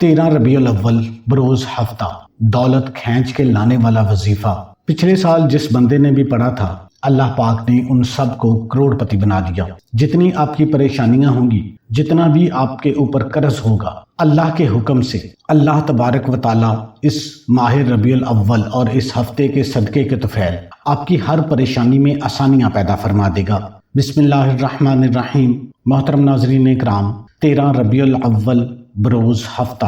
13 ربیع الاول بروز ہفتہ دولت کھینچ کے لانے والا وظیفہ۔ پچھلے سال جس بندے نے بھی پڑھا تھا اللہ پاک نے ان سب کو کروڑ پتی بنا دیا۔ جتنی آپ کی پریشانیاں ہوں گی، جتنا بھی آپ کے اوپر قرض ہوگا، اللہ کے حکم سے اللہ تبارک و تعالی اس ماہ ربیع الاول اور اس ہفتے کے صدقے کے طفیل آپ کی ہر پریشانی میں آسانیاں پیدا فرما دے گا۔ بسم اللہ الرحمن الرحیم۔ محترم ناظرین اکرام، 13 ربیع الاول بروز ہفتہ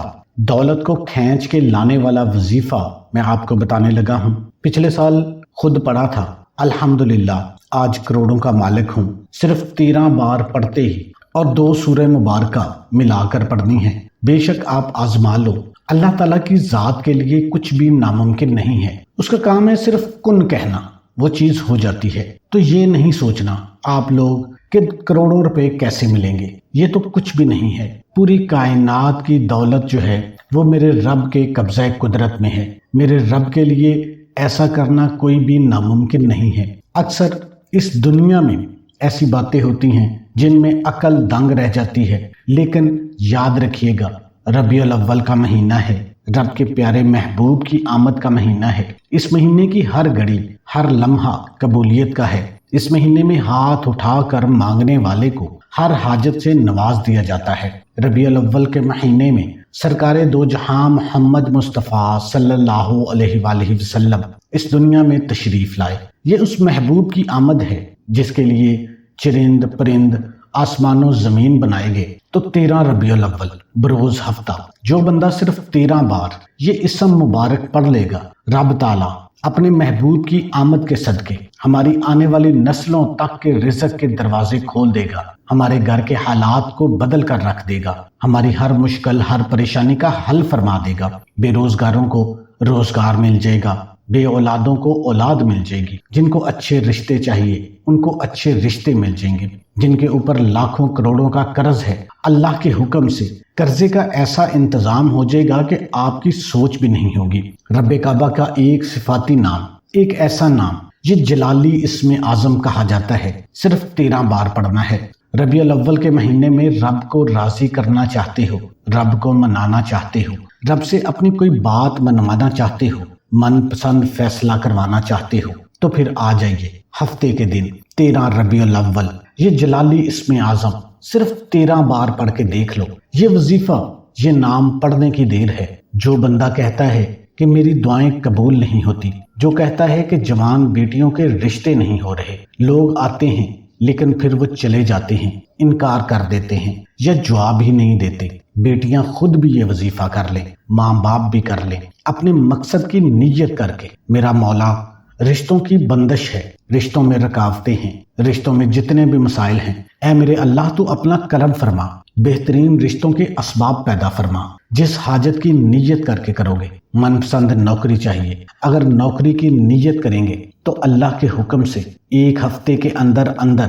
دولت کو کھینچ کے لانے والا وظیفہ میں آپ کو بتانے لگا ہوں۔ پچھلے سال خود پڑھا تھا، الحمدللہ آج کروڑوں کا مالک ہوں۔ صرف 13 بار پڑھتے ہی اور 2 سورہ مبارکہ ملا کر پڑھنی ہیں۔ بے شک آپ آزما لو، اللہ تعالیٰ کی ذات کے لیے کچھ بھی ناممکن نہیں ہے۔ اس کا کام ہے صرف کن کہنا، وہ چیز ہو جاتی ہے۔ تو یہ نہیں سوچنا آپ لوگ کہ کروڑوں روپے کیسے ملیں گے، یہ تو کچھ بھی نہیں ہے۔ پوری کائنات کی دولت جو ہے وہ میرے رب کے قبضہ قدرت میں ہے۔ میرے رب کے لیے ایسا کرنا کوئی بھی ناممکن نہیں ہے۔ اکثر اس دنیا میں ایسی باتیں ہوتی ہیں جن میں عقل دنگ رہ جاتی ہے، لیکن یاد رکھیے گا ربیع الاول کا مہینہ ہے، رب کے پیارے محبوب کی آمد کا مہینہ ہے۔ اس مہینے کی ہر گھڑی، ہر لمحہ قبولیت کا ہے۔ اس مہینے میں ہاتھ اٹھا کر مانگنے والے کو ہر حاجت سے نواز دیا جاتا ہے۔ ربیع الاول کے مہینے میں سرکار دو جہاں محمد مصطفیٰ صلی اللہ علیہ وآلہ وسلم اس دنیا میں تشریف لائے۔ یہ اس محبوب کی آمد ہے جس کے لیے چرند پرند آسمان و زمین بنائے گئے۔ تو 13 ربیع الاول بروز ہفتہ جو بندہ صرف 13 بار یہ اسم مبارک پڑھ لے گا، رب تعالیٰ اپنے محبوب کی آمد کے صدقے ہماری آنے والی نسلوں تک کے رزق کے دروازے کھول دے گا، ہمارے گھر کے حالات کو بدل کر رکھ دے گا، ہماری ہر مشکل، ہر پریشانی کا حل فرما دے گا۔ بے روزگاروں کو روزگار مل جائے گا، بے اولادوں کو اولاد مل جائے گی، جن کو اچھے رشتے چاہیے ان کو اچھے رشتے مل جائیں گے، جن کے اوپر لاکھوں کروڑوں کا قرض ہے اللہ کے حکم سے قرضے کا ایسا انتظام ہو جائے گا کہ آپ کی سوچ بھی نہیں ہوگی۔ رب کعبہ کا ایک صفاتی نام، ایک ایسا نام یہ جلالی اسم اعظم کہا جاتا ہے، صرف 13 بار پڑھنا ہے۔ ربیع الاول کے مہینے میں رب کو راضی کرنا چاہتے ہو، رب کو منانا چاہتے ہو، رب سے اپنی کوئی بات منوانا چاہتے ہو، من پسند فیصلہ کروانا چاہتے ہو، تو پھر آ جائیے ہفتے کے دن 13 ربیع الاول یہ جلالی اسم اعظم صرف 13 بار پڑھ کے دیکھ لو۔ یہ وظیفہ، یہ نام پڑھنے کی دیر ہے۔ جو بندہ کہتا ہے کہ میری دعائیں قبول نہیں ہوتی، جو کہتا ہے کہ جوان بیٹیوں کے رشتے نہیں ہو رہے، لوگ آتے ہیں لیکن پھر وہ چلے جاتے ہیں، انکار کر دیتے ہیں یا جواب ہی نہیں دیتے، بیٹیاں خود بھی یہ وظیفہ کر لیں، ماں باپ بھی کر لیں، اپنے مقصد کی نیت کر کے میرا مولا رشتوں کی بندش ہے، رشتوں میں رکاوٹیں ہیں، رشتوں میں جتنے بھی مسائل ہیں، اے میرے اللہ تو اپنا کرم فرما، بہترین رشتوں کے اسباب پیدا فرما۔ جس حاجت کی نیت کر کے کرو گے، من پسند نوکری چاہیے، اگر نوکری کی نیت کریں گے تو اللہ کے حکم سے 1 ہفتے کے اندر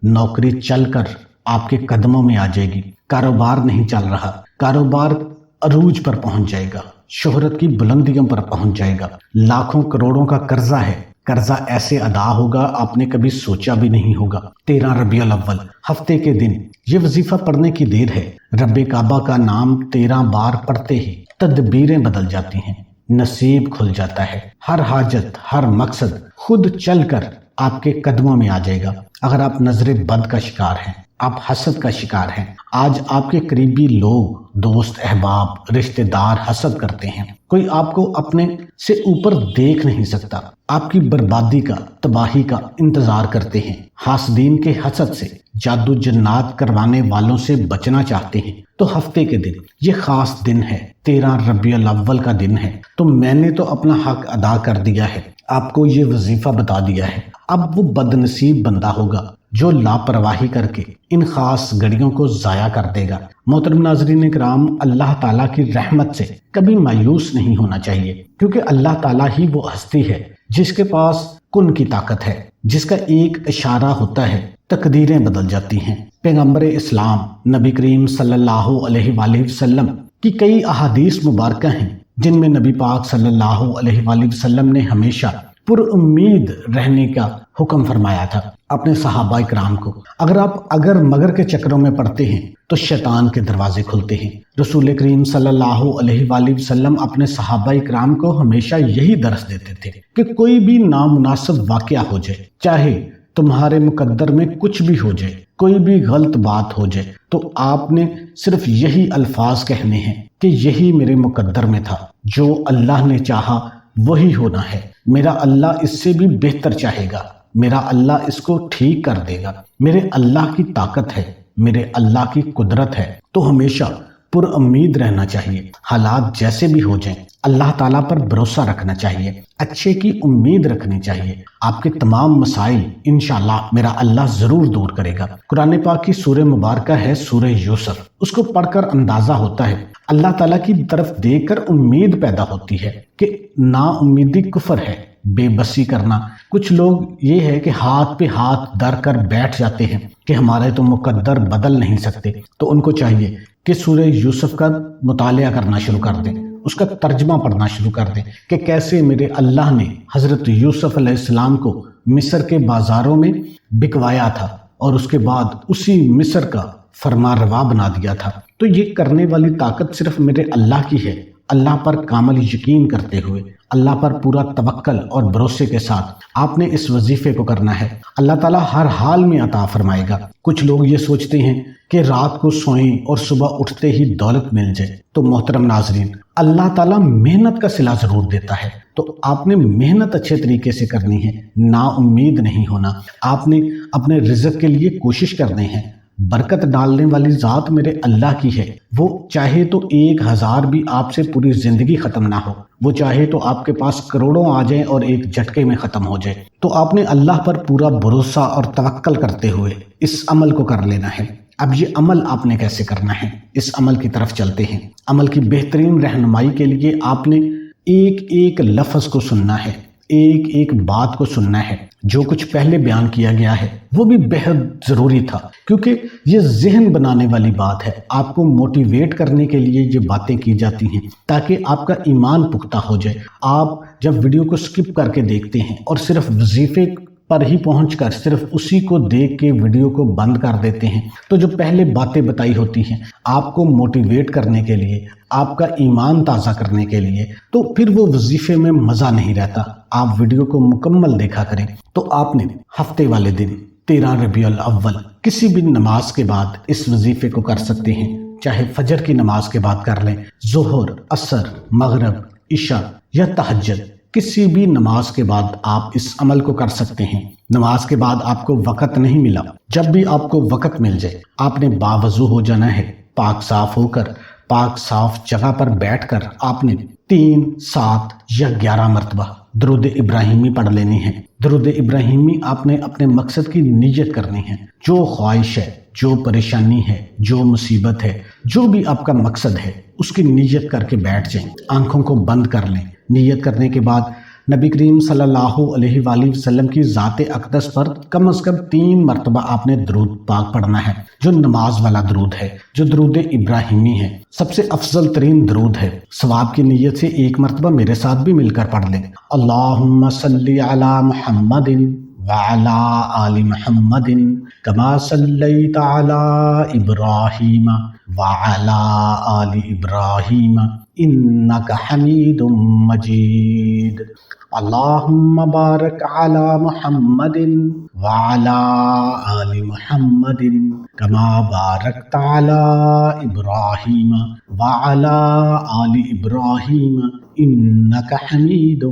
نوکری چل کر آپ کے قدموں میں آ جائے گی۔ کاروبار نہیں چل رہا، کاروبار عروج پر پہنچ جائے گا، شہرت کی بلندیوں پر پہنچ جائے گا۔ لاکھوں کروڑوں کا قرضہ ہے، قرضہ ایسے ادا ہوگا آپ نے کبھی سوچا بھی نہیں ہوگا۔ 13 ربیع الاول ہفتے کے دن یہ وظیفہ پڑھنے کی دیر ہے۔ رب کعبہ کا نام 13 بار پڑھتے ہی تدبیریں بدل جاتی ہیں، نصیب کھل جاتا ہے، ہر حاجت، ہر مقصد خود چل کر آپ کے قدموں میں آ جائے گا۔ اگر آپ نظر بد کا شکار ہیں، آپ حسد کا شکار ہیں، آج آپ کے قریبی لوگ، دوست احباب، رشتہ دار حسد کرتے ہیں، کوئی آپ کو اپنے سے اوپر دیکھ نہیں سکتا، آپ کی بربادی کا، تباہی کا انتظار کرتے ہیں، حاسدین کے حسد سے، جادو جنات کروانے والوں سے بچنا چاہتے ہیں، تو ہفتے کے دن یہ خاص دن ہے، 13 ربیع الاول کا دن ہے۔ تو میں نے تو اپنا حق ادا کر دیا ہے، آپ کو یہ وظیفہ بتا دیا ہے۔ اب وہ بد نصیب بندہ ہوگا جو لاپرواہی کر کے ان خاص گھڑیوں کو ضائع کر دے گا۔ محترم ناظرین اکرام، اللہ تعالیٰ کی رحمت سے کبھی مایوس نہیں ہونا چاہیے، کیونکہ اللہ تعالیٰ ہی وہ ہستی ہے جس کے پاس کن کی طاقت ہے، جس کا ایک اشارہ ہوتا ہے تقدیریں بدل جاتی ہیں۔ پیغمبر اسلام نبی کریم صلی اللہ علیہ وآلہ وسلم کی کئی احادیث مبارکہ ہیں جن میں نبی پاک صلی اللہ علیہ وآلہ وسلم نے ہمیشہ پر امید رہنے کا حکم فرمایا تھا اپنے صحابہ کرام کو۔ اگر آپ اگر مگر کے چکروں میں پڑتے ہیں تو شیطان کے دروازے کھلتے ہیں۔ رسول کریم صلی اللہ علیہ وآلہ وسلم اپنے صحابہ اکرام کو ہمیشہ یہی درس دیتے تھے کہ کوئی بھی نامناسب واقعہ ہو جائے، چاہے تمہارے مقدر میں کچھ بھی ہو جائے، کوئی بھی غلط بات ہو جائے، تو آپ نے صرف یہی الفاظ کہنے ہیں کہ یہی میرے مقدر میں تھا، جو اللہ نے چاہا وہی ہونا ہے، میرا اللہ اس سے بھی بہتر چاہے گا، میرا اللہ اس کو ٹھیک کر دے گا، میرے اللہ کی طاقت ہے، میرے اللہ کی قدرت ہے۔ تو ہمیشہ پر امید رہنا چاہیے، حالات جیسے بھی ہو جائیں اللہ تعالیٰ پر بھروسہ رکھنا چاہیے، اچھے کی امید رکھنی چاہیے۔ آپ کے تمام مسائل انشاءاللہ میرا اللہ ضرور دور کرے گا۔ قرآن پاک کی سورہ مبارکہ ہے سورہ یوسف، اس کو پڑھ کر اندازہ ہوتا ہے، اللہ تعالیٰ کی طرف دیکھ کر امید پیدا ہوتی ہے کہ نا امیدی کفر ہے، بے بسی کرنا۔ کچھ لوگ یہ ہے کہ ہاتھ پہ ہاتھ دھر کر بیٹھ جاتے ہیں کہ ہمارے تو مقدر بدل نہیں سکتے، تو ان کو چاہیے کہ سورہ یوسف کا مطالعہ کرنا شروع کر دیں، اس کا ترجمہ پڑھنا شروع کر دیں کہ کیسے میرے اللہ نے حضرت یوسف علیہ السلام کو مصر کے بازاروں میں بکوایا تھا اور اس کے بعد اسی مصر کا فرما روا بنا دیا تھا۔ تو یہ کرنے والی طاقت صرف میرے اللہ کی ہے۔ اللہ پر کامل یقین کرتے ہوئے، اللہ پر پورا توکل اور بھروسے کے ساتھ آپ نے اس وظیفے کو کرنا ہے۔ اللہ تعالیٰ ہر حال میں عطا فرمائے گا۔ کچھ لوگ یہ سوچتے ہیں کہ رات کو سوئیں اور صبح اٹھتے ہی دولت مل جائے، تو محترم ناظرین، اللہ تعالیٰ محنت کا صلہ ضرور دیتا ہے، تو آپ نے محنت اچھے طریقے سے کرنی ہے، نا امید نہیں ہونا۔ آپ نے اپنے رزق کے لیے کوشش کرنی ہے۔ برکت ڈالنے والی ذات میرے اللہ کی ہے، وہ چاہے تو 1000 بھی آپ سے پوری زندگی ختم نہ ہو، وہ چاہے تو آپ کے پاس کروڑوں آ جائیں اور ایک جھٹکے میں ختم ہو جائے، تو آپ نے اللہ پر پورا بھروسہ اور توکل کرتے ہوئے اس عمل کو کر لینا ہے۔ اب یہ عمل آپ نے کیسے کرنا ہے، اس عمل کی طرف چلتے ہیں۔ عمل کی بہترین رہنمائی کے لیے آپ نے ایک ایک لفظ کو سننا ہے، ایک ایک بات کو سننا ہے۔ جو کچھ پہلے بیان کیا گیا ہے وہ بھی بہت ضروری تھا، کیونکہ یہ ذہن بنانے والی بات ہے۔ آپ کو موٹیویٹ کرنے کے لیے یہ باتیں کی جاتی ہیں تاکہ آپ کا ایمان پختہ ہو جائے۔ آپ جب ویڈیو کو سکپ کر کے دیکھتے ہیں اور صرف وظیفے پر ہی پہنچ کر صرف اسی کو دیکھ کے ویڈیو کو بند کر دیتے ہیں، تو جو پہلے باتیں بتائی ہوتی ہیں آپ کو موٹیویٹ کرنے کے لیے، آپ کا ایمان تازہ کرنے کے لیے، تو پھر وہ وظیفے میں مزہ نہیں رہتا۔ آپ ویڈیو کو مکمل دیکھا کریں۔ تو آپ نے ہفتے والے دن 13 ربیع الاول کسی بھی نماز کے بعد اس وظیفے کو کر سکتے ہیں، چاہے فجر کی نماز کے بعد کر لیں، ظہر، عصر، مغرب، عشاء یا تہجد، کسی بھی نماز کے بعد آپ اس عمل کو کر سکتے ہیں۔ نماز کے بعد آپ کو وقت نہیں ملا، جب بھی آپ کو وقت مل جائے آپ نے باوضو ہو جانا ہے، پاک صاف ہو کر پاک صاف جگہ پر بیٹھ کر آپ نے 3، 7 یا 11 مرتبہ درود ابراہیمی پڑھ لینی ہے۔ درود ابراہیمی آپ نے اپنے مقصد کی نیت کرنی ہے، جو خواہش ہے، جو پریشانی ہے، جو مصیبت ہے، جو بھی آپ کا مقصد ہے، اس کی نیت کر کے بیٹھ جائیں، آنکھوں کو بند کر لیں۔ نیت کرنے کے بعد نبی کریم صلی اللہ علیہ وآلہ وسلم کی ذات اقدس پر کم از کم 3 مرتبہ آپ نے درود پاک پڑھنا ہے، جو نماز والا درود ہے، جو درود ابراہیمی ہے، سب سے افضل ترین درود ہے۔ ثواب کی نیت سے 1 مرتبہ میرے ساتھ بھی مل کر پڑھ لیں، اللہم صلی علی محمد وعلی آل محمد کما صلیت علی ابراہیم وعلی آل ابراہیم انک حمید مجید، اللہم بارک علی محمد وعلی آل محمد کما بارکت علی ابراہیم وعلی آل ابراہیم انک حمید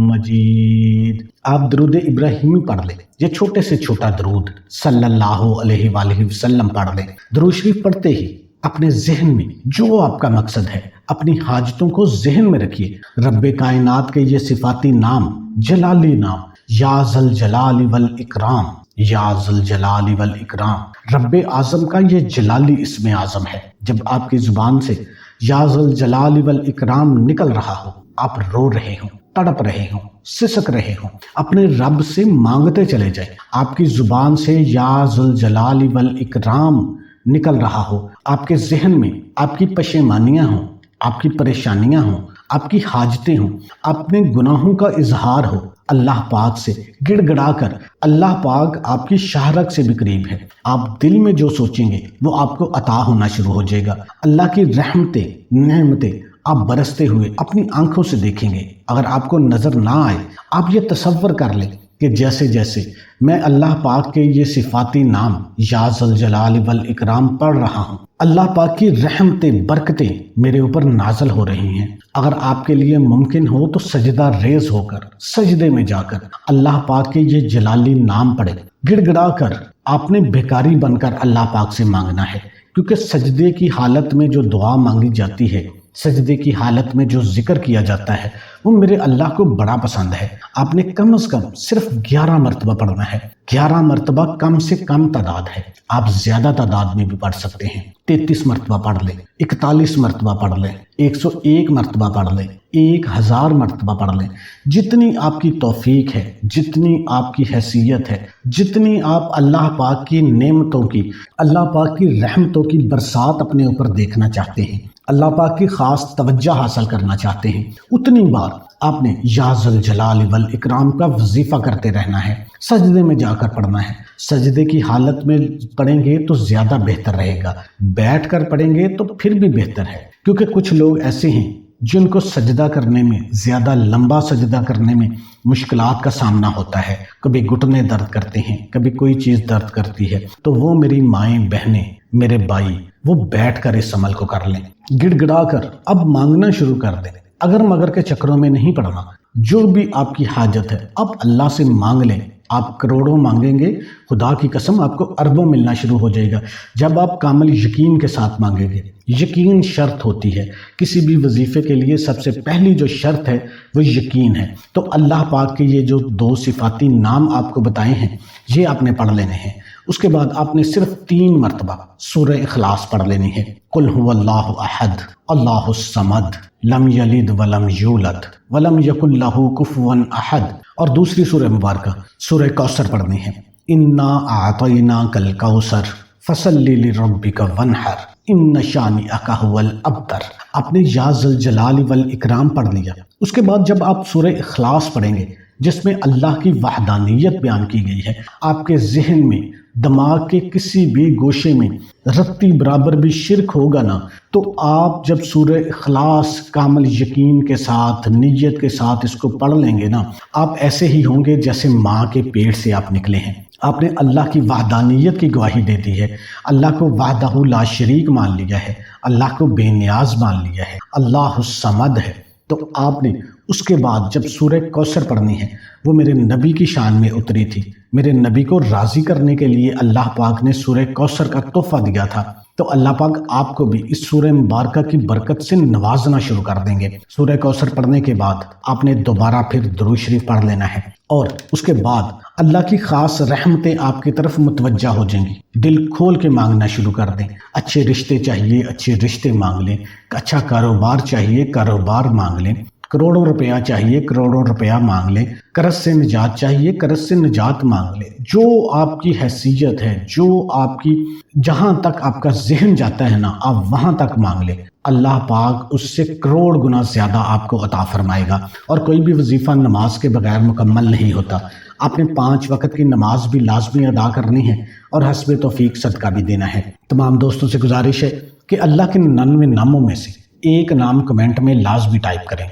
مجید۔ آپ درود ابراہیمی پڑھ لیں، یہ چھوٹے سے چھوٹا درود صلی اللہ علیہ وآلہ وسلم پڑھ لیں۔ درود شریف پڑھتے ہی اپنے ذہن میں جو آپ کا مقصد ہے، اپنی حاجتوں کو ذہن میں رکھیے۔ رب کائنات کے یہ صفاتی نام، جلالی نام، یا ذل جلال والاکرام، یا ذل جلال والاکرام، رب اعظم کا یہ جلالی اسم اعظم ہے۔ جب آپ کی زبان سے یا ذل جلال والاکرام نکل رہا ہو، آپ رو رہے ہوں، تڑپ رہے ہوں، سسک رہے ہوں، اپنے رب سے مانگتے چلے جائیں۔ آپ کی زبان سے یا ذل جلال والاکرام نکل رہا ہو، آپ کے ذہن میں آپ کی پشیمانیاں ہوں، آپ کی پریشانیاں ہوں، آپ کی حاجتیں ہوں، اپنے گناہوں کا اظہار ہو، اللہ پاک سے گڑ گڑا کر اللہ پاک آپ کی شہرک سے بھی قریب ہے۔ آپ دل میں جو سوچیں گے وہ آپ کو عطا ہونا شروع ہو جائے گا۔ اللہ کی رحمتیں، نعمتیں آپ برستے ہوئے اپنی آنکھوں سے دیکھیں گے۔ اگر آپ کو نظر نہ آئے، آپ یہ تصور کر لیں کہ جیسے جیسے میں اللہ پاک کے یہ صفاتی نام یا ذوالجلال والاکرام پڑھ رہا ہوں، اللہ پاک کی رحمتیں، برکتیں میرے اوپر نازل ہو رہی ہیں۔ اگر آپ کے لیے ممکن ہو تو سجدہ ریز ہو کر، سجدے میں جا کر اللہ پاک کے یہ جلالی نام پڑھے، گڑ گڑا کر آپ نے بھیکاری بن کر اللہ پاک سے مانگنا ہے، کیونکہ سجدے کی حالت میں جو دعا مانگی جاتی ہے، سجدے کی حالت میں جو ذکر کیا جاتا ہے، وہ میرے اللہ کو بڑا پسند ہے۔ آپ نے کم از کم صرف 11 مرتبہ پڑھنا ہے۔ 11 مرتبہ کم سے کم تعداد ہے، آپ زیادہ تعداد میں بھی پڑھ سکتے ہیں۔ 33 مرتبہ پڑھ لیں، 41 مرتبہ پڑھ لیں، 101 مرتبہ پڑھ لیں، 1000 مرتبہ پڑھ لیں۔ جتنی آپ کی توفیق ہے، جتنی آپ کی حیثیت ہے، جتنی آپ اللہ پاک کی نعمتوں کی، اللہ پاک کی رحمتوں کی برسات اپنے اوپر دیکھنا چاہتے ہیں، اللہ پاک کی خاص توجہ حاصل کرنا چاہتے ہیں، اتنی بار آپ نے یا ذوالجلال والاکرام کا وظیفہ کرتے رہنا ہے۔ سجدے میں جا کر پڑھنا ہے۔ سجدے کی حالت میں پڑھیں گے تو زیادہ بہتر رہے گا، بیٹھ کر پڑھیں گے تو پھر بھی بہتر ہے، کیونکہ کچھ لوگ ایسے ہیں جن کو سجدہ کرنے میں، زیادہ لمبا سجدہ کرنے میں مشکلات کا سامنا ہوتا ہے۔ کبھی گھٹنے درد کرتے ہیں، کبھی کوئی چیز درد کرتی ہے، تو وہ میری مائیں، بہنیں، میرے بھائی، وہ بیٹھ کر اس عمل کو کر لیں، گڑ گڑا کر اب مانگنا شروع کر دیں۔ اگر مگر کے چکروں میں نہیں پڑنا، جو بھی آپ کی حاجت ہے اب اللہ سے مانگ لیں۔ آپ کروڑوں مانگیں گے، خدا کی قسم آپ کو اربوں ملنا شروع ہو جائے گا جب آپ کامل یقین کے ساتھ مانگیں گے۔ یقین شرط ہوتی ہے کسی بھی وظیفے کے لیے، سب سے پہلی جو شرط ہے وہ یقین ہے۔ تو اللہ پاک کے یہ جو 2 صفاتی نام آپ کو بتائے ہیں، یہ آپ نے پڑھ لینے ہیں۔ اس کے بعد آپ نے صرف 3 مرتبہ سورہ اخلاص پڑھ لینی ہے۔ قل هو اللہ احد اللہ الصمد لم یلد ولم یولد ولم یکن لہ کفوا احد، اور دوسری سورہ مبارکہ سورہ کوثر پڑھنی ہے۔ انا اعطیناک الکوثر فصل لربک وانحر ان شانئک ھو الابتر۔ آپ نے یا ذوالجلال والاکرام پڑھ لیا۔ اس کے بعد جب آپ سورہ اخلاص پڑھیں گے، جس میں اللہ کی وحدانیت بیان کی گئی ہے، آپ کے ذہن میں، دماغ کے کسی بھی گوشے میں رتی برابر بھی شرک ہوگا نا، تو آپ جب سورہ اخلاص کامل یقین کے ساتھ، نیت کے ساتھ اس کو پڑھ لیں گے نا، آپ ایسے ہی ہوں گے جیسے ماں کے پیٹ سے آپ نکلے ہیں۔ آپ نے اللہ کی وحدانیت کی گواہی دے دی ہے، اللہ کو وحدہ لا شریک مان لیا ہے، اللہ کو بے نیاز مان لیا ہے، اللہ الصمد ہے۔ تو آپ نے اس کے بعد جب سورہ کوثر پڑھنی ہے، وہ میرے نبی کی شان میں اتری تھی، میرے نبی کو راضی کرنے کے لیے اللہ پاک نے سورہ کوثر کا تحفہ دیا تھا، تو اللہ پاک آپ کو بھی اس سورہ مبارکہ کی برکت سے نوازنا شروع کر دیں گے۔ سورہ کوثر پڑھنے کے بعد آپ نے دوبارہ پھر درود شریف پڑھ لینا ہے، اور اس کے بعد اللہ کی خاص رحمتیں آپ کی طرف متوجہ ہو جائیں گی۔ دل کھول کے مانگنا شروع کر دیں۔ اچھے رشتے چاہیے، اچھے رشتے مانگ لیں۔ اچھا کاروبار چاہیے، کاروبار مانگ لیں۔ کروڑوں روپیہ چاہیے، کروڑوں روپیہ مانگ لیں۔ قرض سے نجات چاہیے، قرض سے نجات مانگ لیں۔ جو آپ کی حیثیت ہے، جو آپ کی، جہاں تک آپ کا ذہن جاتا ہے نا، آپ وہاں تک مانگ لیں۔ اللہ پاک اس سے کروڑ گنا زیادہ آپ کو عطا فرمائے گا۔ اور کوئی بھی وظیفہ نماز کے بغیر مکمل نہیں ہوتا۔ آپ نے 5 وقت کی نماز بھی لازمی ادا کرنی ہے، اور حسب توفیق صدقہ بھی دینا ہے۔ تمام دوستوں سے گزارش ہے کہ اللہ کے 99 ناموں میں سے ایک نام کمنٹ میں لازمی ٹائپ کریں۔